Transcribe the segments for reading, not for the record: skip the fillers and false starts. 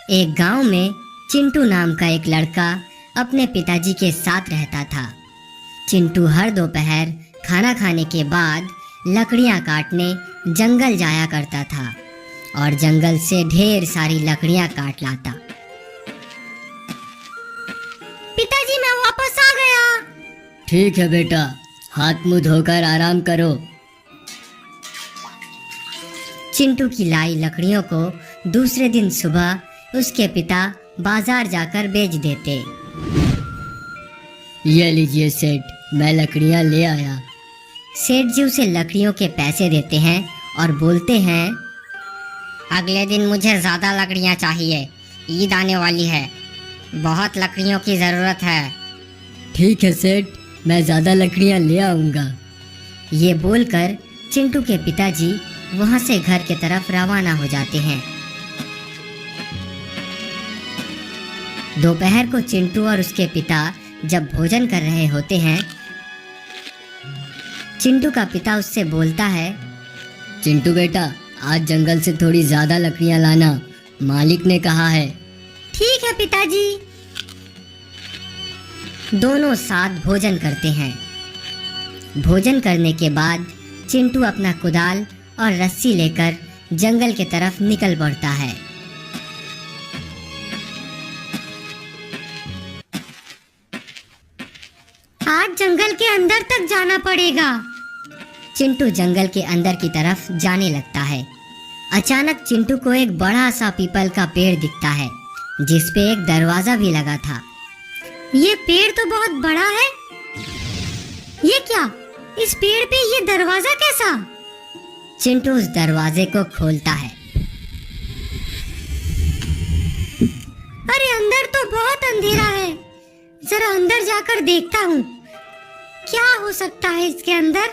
एक गांव में चिंटू नाम का एक लड़का अपने पिताजी के साथ रहता था। चिंटू हर दोपहर खाना खाने के बाद लकड़ियां काटने जंगल जाया करता था और जंगल से ढेर सारी लकड़ियां काट लाता। पिताजी, मैं वापस आ गया। ठीक है बेटा, हाथ मुंह धोकर आराम करो। चिंटू की लाई लकड़ियों को दूसरे दिन सुबह उसके पिता बाजार जाकर बेच देते। ये लीजिए सेठ, मैं लकड़ियां ले आया। सेठ जी उसे लकड़ियों के पैसे देते हैं और बोलते हैं, अगले दिन मुझे ज़्यादा लकड़ियां चाहिए, ईद आने वाली है, बहुत लकड़ियों की ज़रूरत है। ठीक है सेठ, मैं ज़्यादा लकड़ियां ले आऊँगा। ये बोलकर चिंटू के पिताजी वहाँ से घर की तरफ रवाना हो जाते हैं। दोपहर को चिंटू और उसके पिता जब भोजन कर रहे होते हैं, चिंटू का पिता उससे बोलता है, चिंटू बेटा, आज जंगल से थोड़ी ज़्यादा लकड़ियां लाना, मालिक ने कहा है। ठीक है पिताजी। दोनों साथ भोजन करते हैं। भोजन करने के बाद चिंटू अपना कुदाल और रस्सी लेकर जंगल की तरफ निकल पड़ता है। आज जंगल के अंदर तक जाना पड़ेगा। चिंटू जंगल के अंदर की तरफ जाने लगता है। अचानक चिंटू को एक बड़ा सा पीपल का पेड़ दिखता है जिस पे एक दरवाजा भी लगा था। ये पेड़ तो बहुत बड़ा है। ये क्या? इस पेड़ पे ये दरवाजा कैसा? चिंटू उस दरवाजे को खोलता है। अरे अंदर तो बहुत अंधेरा है, जरा अंदर जाकर देखता हूँ क्या हो सकता है इसके अंदर।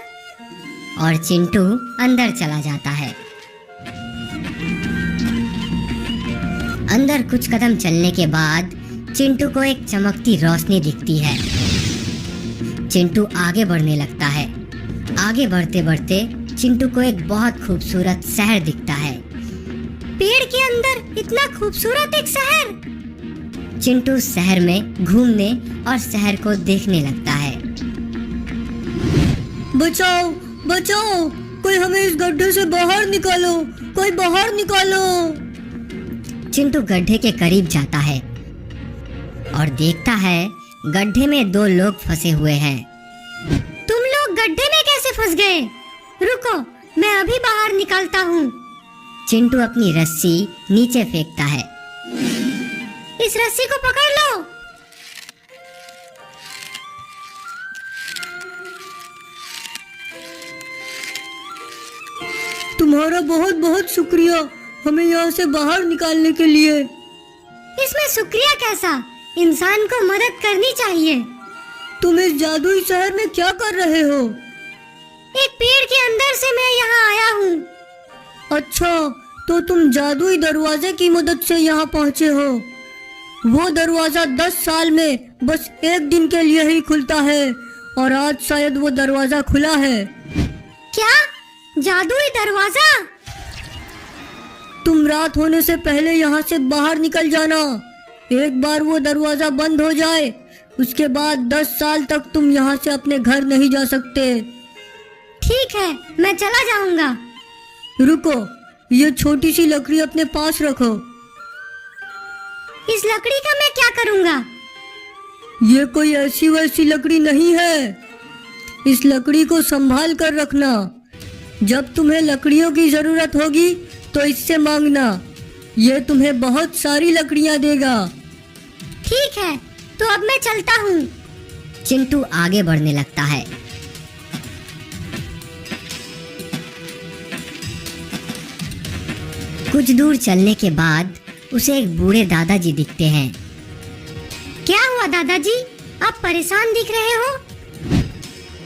और चिंटू अंदर चला जाता है। अंदर कुछ कदम चलने के बाद चिंटू को एक चमकती रोशनी दिखती है। चिंटू आगे बढ़ने लगता है। आगे बढ़ते बढ़ते चिंटू को एक बहुत खूबसूरत शहर दिखता है। पेड़ के अंदर इतना खूबसूरत एक शहर। चिंटू शहर में घूमने और शहर को देखने लगता है। बचाओ बचाओ, कोई हमें इस गड्ढे से बाहर निकालो, कोई बाहर निकालो। चिंटू गड्ढे के करीब जाता है और देखता है गड्ढे में दो लोग फंसे हुए हैं। तुम लोग गड्ढे में कैसे फंस गए? रुको, मैं अभी बाहर निकालता हूँ। चिंटू अपनी रस्सी नीचे फेंकता है। इस रस्सी को पकड़ लो। तुम्हारा बहुत बहुत शुक्रिया हमें यहाँ से बाहर निकालने के लिए। इसमें शुक्रिया कैसा? इंसान को मदद करनी चाहिए। तुम इस जादुई शहर में क्या कर रहे हो? एक पेड़ के अंदर से मैं यहाँ आया हूँ। अच्छा, तो तुम जादुई दरवाजे की मदद से यहाँ पहुँचे हो। वो दरवाजा 10 साल में बस एक दिन के लिए ही खुलता है और आज शायद वो दरवाजा खुला है। क्या? जादुई दरवाजा? तुम रात होने से पहले यहाँ से बाहर निकल जाना। एक बार वो दरवाजा बंद हो जाए, उसके बाद 10 साल तक तुम यहाँ से अपने घर नहीं जा सकते। ठीक है, मैं चला जाऊंगा। रुको, ये छोटी सी लकड़ी अपने पास रखो। इस लकड़ी का मैं क्या करूंगा? ये कोई ऐसी वैसी लकड़ी नहीं है। इस लकड़ी को संभाल कर रखना। जब तुम्हें लकड़ियों की जरूरत होगी तो इससे मांगना। ये तुम्हें बहुत सारी लकड़ियां देगा। ठीक है, तो अब मैं चलता हूँ। चिंटू आगे बढ़ने लगता है। कुछ दूर चलने के बाद उसे एक बूढ़े दादाजी दिखते हैं। क्या हुआ दादाजी, आप परेशान दिख रहे हो?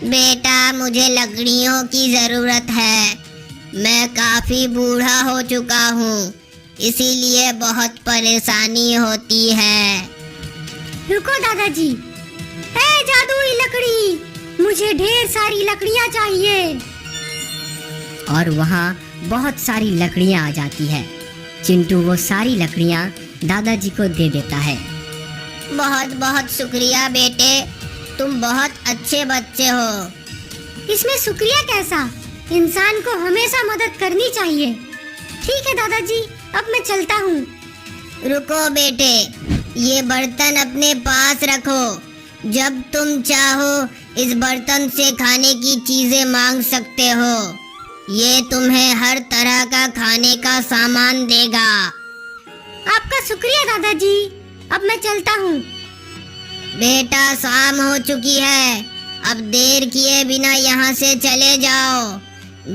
बेटा, मुझे लकड़ियों की जरूरत है। मैं काफी बूढ़ा हो चुका हूँ, इसीलिए बहुत परेशानी होती है। रुको दादाजी। ए जादुई लकड़ी, मुझे ढेर सारी लकड़ियाँ चाहिए। और वहाँ बहुत सारी लकड़ियाँ आ जाती है। चिंटू वो सारी लकड़ियाँ दादाजी को दे देता है। बहुत बहुत शुक्रिया बेटे, तुम बहुत अच्छे बच्चे हो। इसमें शुक्रिया कैसा, इंसान को हमेशा मदद करनी चाहिए। ठीक है दादाजी, अब मैं चलता हूँ। रुको बेटे, ये बर्तन अपने पास रखो। जब तुम चाहो इस बर्तन से खाने की चीजें मांग सकते हो। ये तुम्हें हर तरह का खाने का सामान देगा। आपका शुक्रिया दादाजी, अब मैं चलता हूँ। बेटा शाम हो चुकी है, अब देर किए बिना यहाँ से चले जाओ।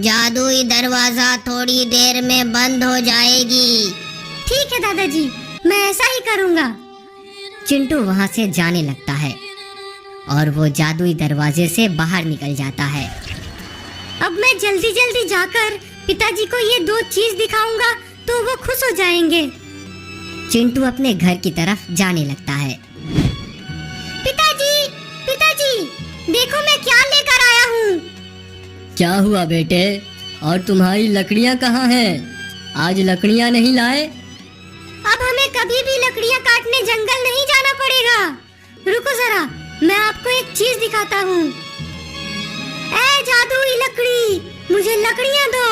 जादुई दरवाजा थोड़ी देर में बंद हो जाएगी। ठीक है दादाजी, मैं ऐसा ही करूँगा। चिंटू वहाँ से जाने लगता है और वो जादुई दरवाजे से बाहर निकल जाता है। अब मैं जल्दी जल्दी जाकर पिताजी को ये 2 चीज दिखाऊंगा तो वो खुश हो जाएंगे। चिंटू अपने घर की तरफ जाने लगता है। पिताजी, पिताजी, देखो मैं क्या लेकर आया हूँ। क्या हुआ बेटे, और तुम्हारी लकड़ियाँ कहाँ हैं? आज लकड़ियाँ नहीं लाए? अब हमें कभी भी लकड़ियाँ काटने जंगल नहीं जाना पड़ेगा। रुको जरा, मैं आपको एक चीज दिखाता हूँ। ए जादुई लकड़ी, मुझे लकड़ियाँ दो।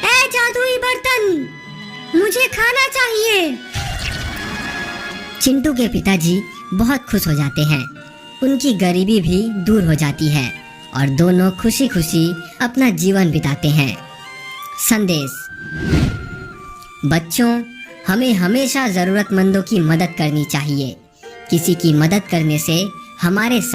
ए जादुई बर्तन, मुझे खाना चाहिए। चिंटू के पिताजी बहुत खुश हो जाते हैं। उनकी गरीबी भी दूर हो जाती है और दोनों खुशी खुशी अपना जीवन बिताते हैं। संदेश: बच्चों, हमें हमेशा जरूरतमंदों की मदद करनी चाहिए। किसी की मदद करने से हमारे